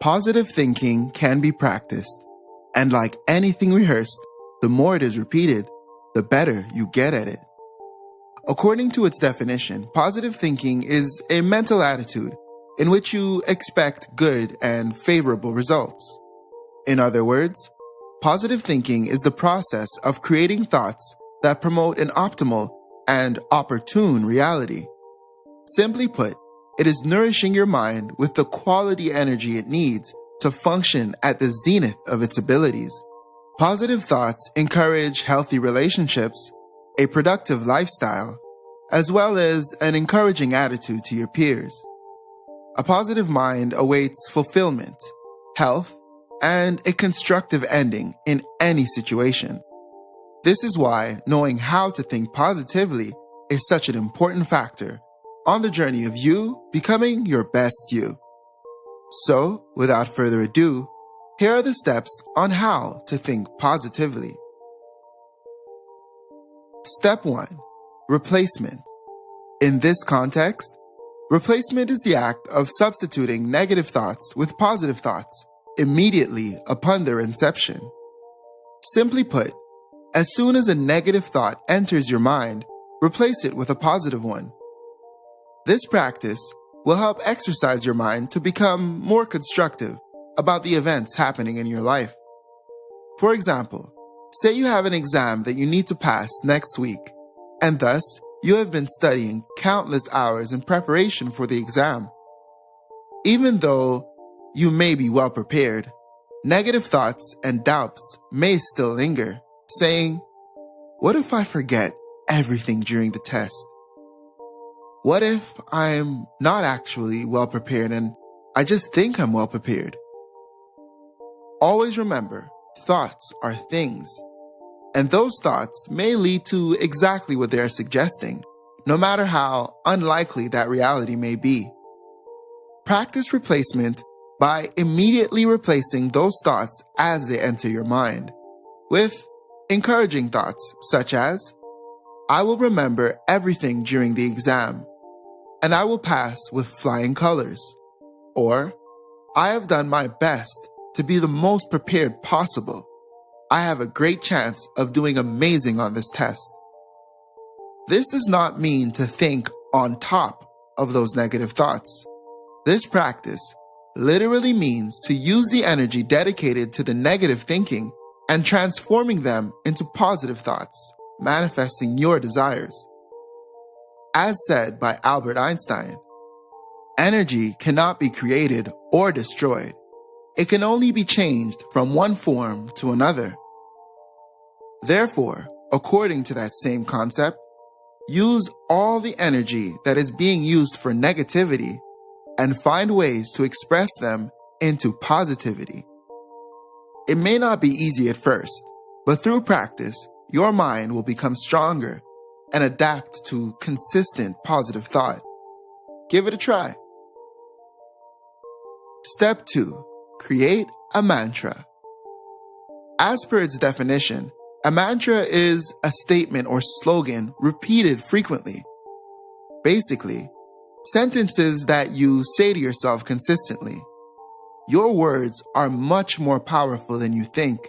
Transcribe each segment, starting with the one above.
Positive thinking can be practiced, and like anything rehearsed, the more it is repeated, the better you get at it. According to its definition, positive thinking is a mental attitude in which you expect good and favorable results. In other words, positive thinking is the process of creating thoughts that promote an optimal and opportune reality. Simply put, it is nourishing your mind with the quality energy it needs to function at the zenith of its abilities. Positive thoughts encourage healthy relationships, a productive lifestyle, as well as an encouraging attitude to your peers. A positive mind awaits fulfillment, health, and a constructive ending in any situation. This is why knowing how to think positively is such an important factor on the journey of you becoming your best you. So, without further ado, here are the steps on how to think positively. Step 1. Replacement. In this context, replacement is the act of substituting negative thoughts with positive thoughts immediately upon their inception. Simply put, as soon as a negative thought enters your mind, replace it with a positive one. This practice will help exercise your mind to become more constructive about the events happening in your life. For example, say you have an exam that you need to pass next week, and thus you have been studying countless hours in preparation for the exam. Even though you may be well prepared, negative thoughts and doubts may still linger, saying, "What if I forget everything during the test? What if I'm not actually well prepared and I just think I'm well prepared?" Always remember, thoughts are things, and those thoughts may lead to exactly what they are suggesting, no matter how unlikely that reality may be. Practice replacement by immediately replacing those thoughts as they enter your mind with encouraging thoughts such as, "I will remember everything during the exam, and I will pass with flying colors," or, "I have done my best to be the most prepared possible. I have a great chance of doing amazing on this test." This does not mean to think on top of those negative thoughts. This practice literally means to use the energy dedicated to the negative thinking and transforming them into positive thoughts, manifesting your desires. As said by Albert Einstein, energy cannot be created or destroyed. It can only be changed from one form to another. Therefore, according to that same concept, use all the energy that is being used for negativity and find ways to express them into positivity. It may not be easy at first, but through practice, your mind will become stronger and adapt to consistent positive thought. Give it a try. Step 2. Create a mantra. As per its definition, a mantra is a statement or slogan repeated frequently. Basically, sentences that you say to yourself consistently. Your words are much more powerful than you think,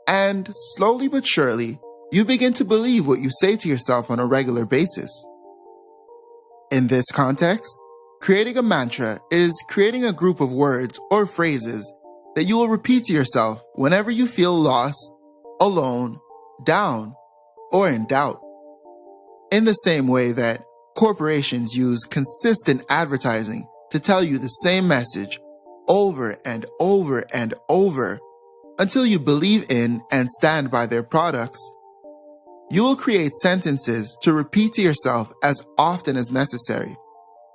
and slowly but surely, you begin to believe what you say to yourself on a regular basis. In this context, creating a mantra is creating a group of words or phrases that you will repeat to yourself whenever you feel lost, alone, down, or in doubt. In the same way that corporations use consistent advertising to tell you the same message over and over and over until you believe in and stand by their products, you will create sentences to repeat to yourself as often as necessary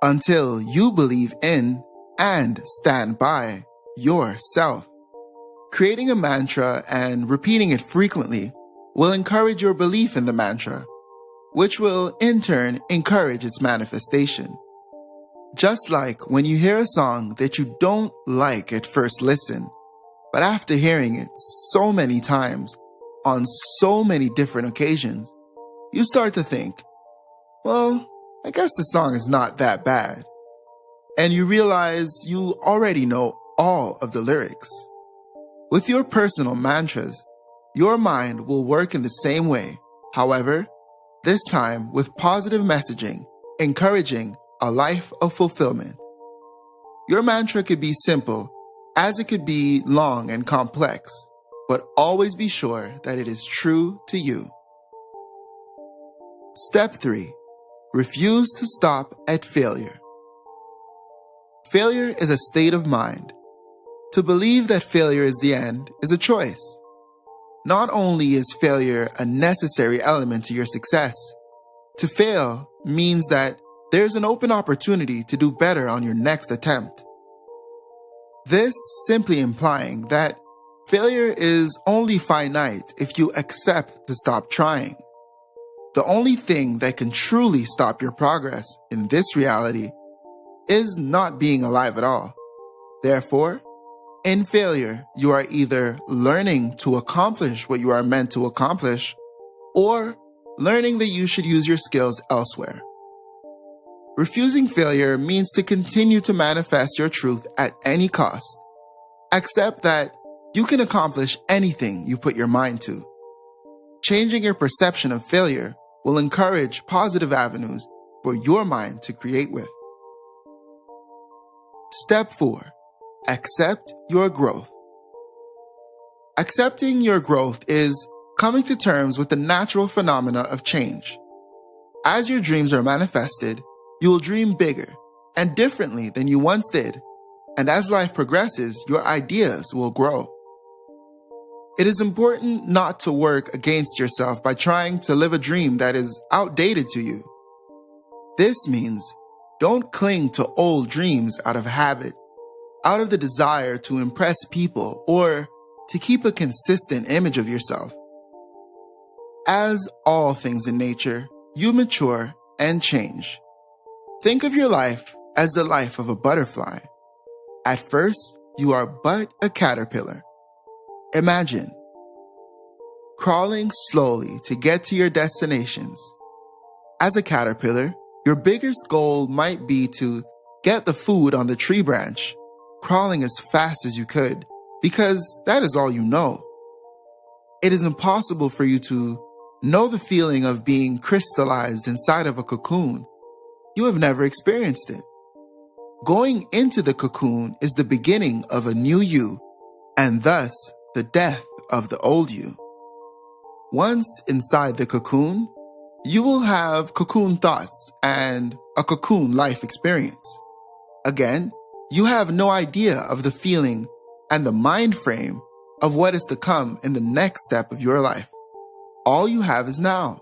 until you believe in and stand by yourself. Creating a mantra and repeating it frequently will encourage your belief in the mantra, which will in turn encourage its manifestation. Just like when you hear a song that you don't like at first listen, but after hearing it so many times, on so many different occasions, you start to think, well, I guess the song is not that bad. And you realize you already know all of the lyrics. With your personal mantras, your mind will work in the same way, however, this time with positive messaging, encouraging a life of fulfillment. Your mantra could be simple, as it could be long and complex, but always be sure that it is true to you. Step 3. Refuse to stop at failure. Failure is a state of mind. To believe that failure is the end is a choice. Not only is failure a necessary element to your success, to fail means that there's an open opportunity to do better on your next attempt. This simply implying that failure is only finite if you accept to stop trying. The only thing that can truly stop your progress in this reality is not being alive at all. Therefore, in failure, you are either learning to accomplish what you are meant to accomplish, or learning that you should use your skills elsewhere. Refusing failure means to continue to manifest your truth at any cost. Accept that you can accomplish anything you put your mind to. Changing your perception of failure will encourage positive avenues for your mind to create with. Step 4. Accept your growth. Accepting your growth is coming to terms with the natural phenomena of change. As your dreams are manifested, you will dream bigger and differently than you once did, and as life progresses, your ideas will grow. It is important not to work against yourself by trying to live a dream that is outdated to you. This means don't cling to old dreams out of habit, out of the desire to impress people or to keep a consistent image of yourself. As all things in nature, you mature and change. Think of your life as the life of a butterfly. At first, you are but a caterpillar. Imagine crawling slowly to get to your destinations. As a caterpillar, your biggest goal might be to get the food on the tree branch, crawling as fast as you could, because that is all you know. It is impossible for you to know the feeling of being crystallized inside of a cocoon. You have never experienced it. Going into the cocoon is the beginning of a new you, and thus the death of the old you. Once inside the cocoon, you will have cocoon thoughts and a cocoon life experience. Again, you have no idea of the feeling and the mind frame of what is to come in the next step of your life. All you have is now.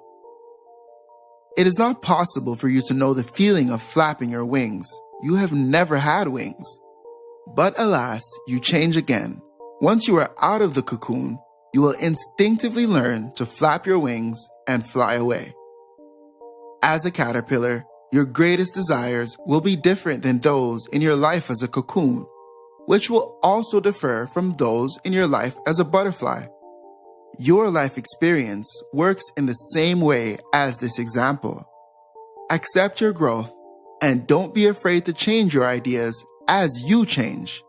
It is not possible for you to know the feeling of flapping your wings. You have never had wings. But alas, you change again. Once you are out of the cocoon, you will instinctively learn to flap your wings and fly away. As a caterpillar, your greatest desires will be different than those in your life as a cocoon, which will also differ from those in your life as a butterfly. Your life experience works in the same way as this example. Accept your growth and don't be afraid to change your ideas as you change.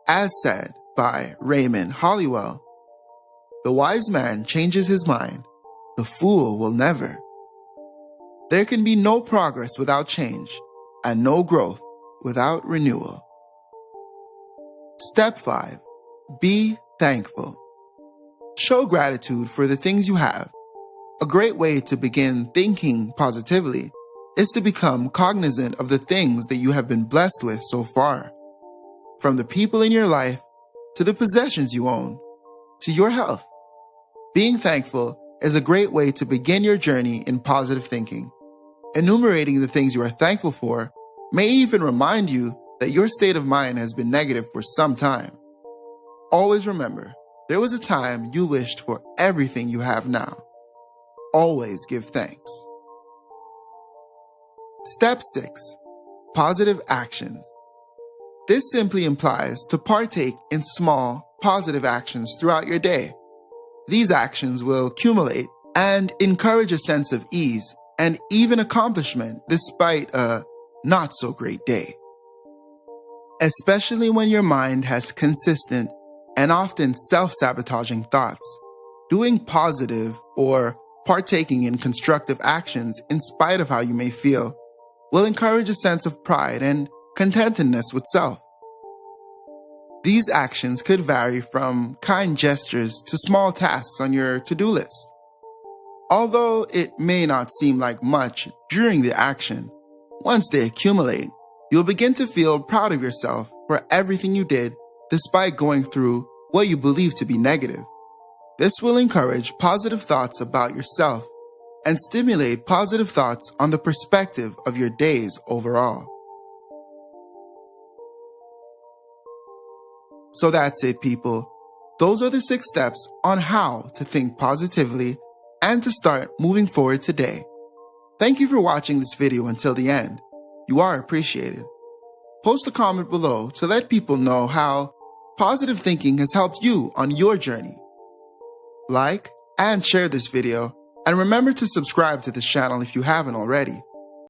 As said by Raymond Hollywell, the wise man changes his mind, the fool will never. There can be no progress without change, and no growth without renewal. Step 5. Be thankful. Show gratitude for the things you have. A great way to begin thinking positively is to become cognizant of the things that you have been blessed with so far. From the people in your life, to the possessions you own, to your health. Being thankful is a great way to begin your journey in positive thinking. Enumerating the things you are thankful for may even remind you that your state of mind has been negative for some time. Always remember, there was a time you wished for everything you have now. Always give thanks. Step 6. Positive actions. This simply implies to partake in small, positive actions throughout your day. These actions will accumulate and encourage a sense of ease and even accomplishment despite a not-so-great day. especially when your mind has consistent and often self-sabotaging thoughts. Doing positive or partaking in constructive actions in spite of how you may feel will encourage a sense of pride and contentedness with self. These actions could vary from kind gestures to small tasks on your to-do list. Although it may not seem like much during the action, once they accumulate, you'll begin to feel proud of yourself for everything you did despite going through what you believe to be negative. This will encourage positive thoughts about yourself and stimulate positive thoughts on the perspective of your days overall. So that's it, people. Those are the 6 steps on how to think positively and to start moving forward today. Thank you for watching this video until the end. You are appreciated. Post a comment below to let people know how positive thinking has helped you on your journey. Like and share this video, and remember to subscribe to this channel if you haven't already.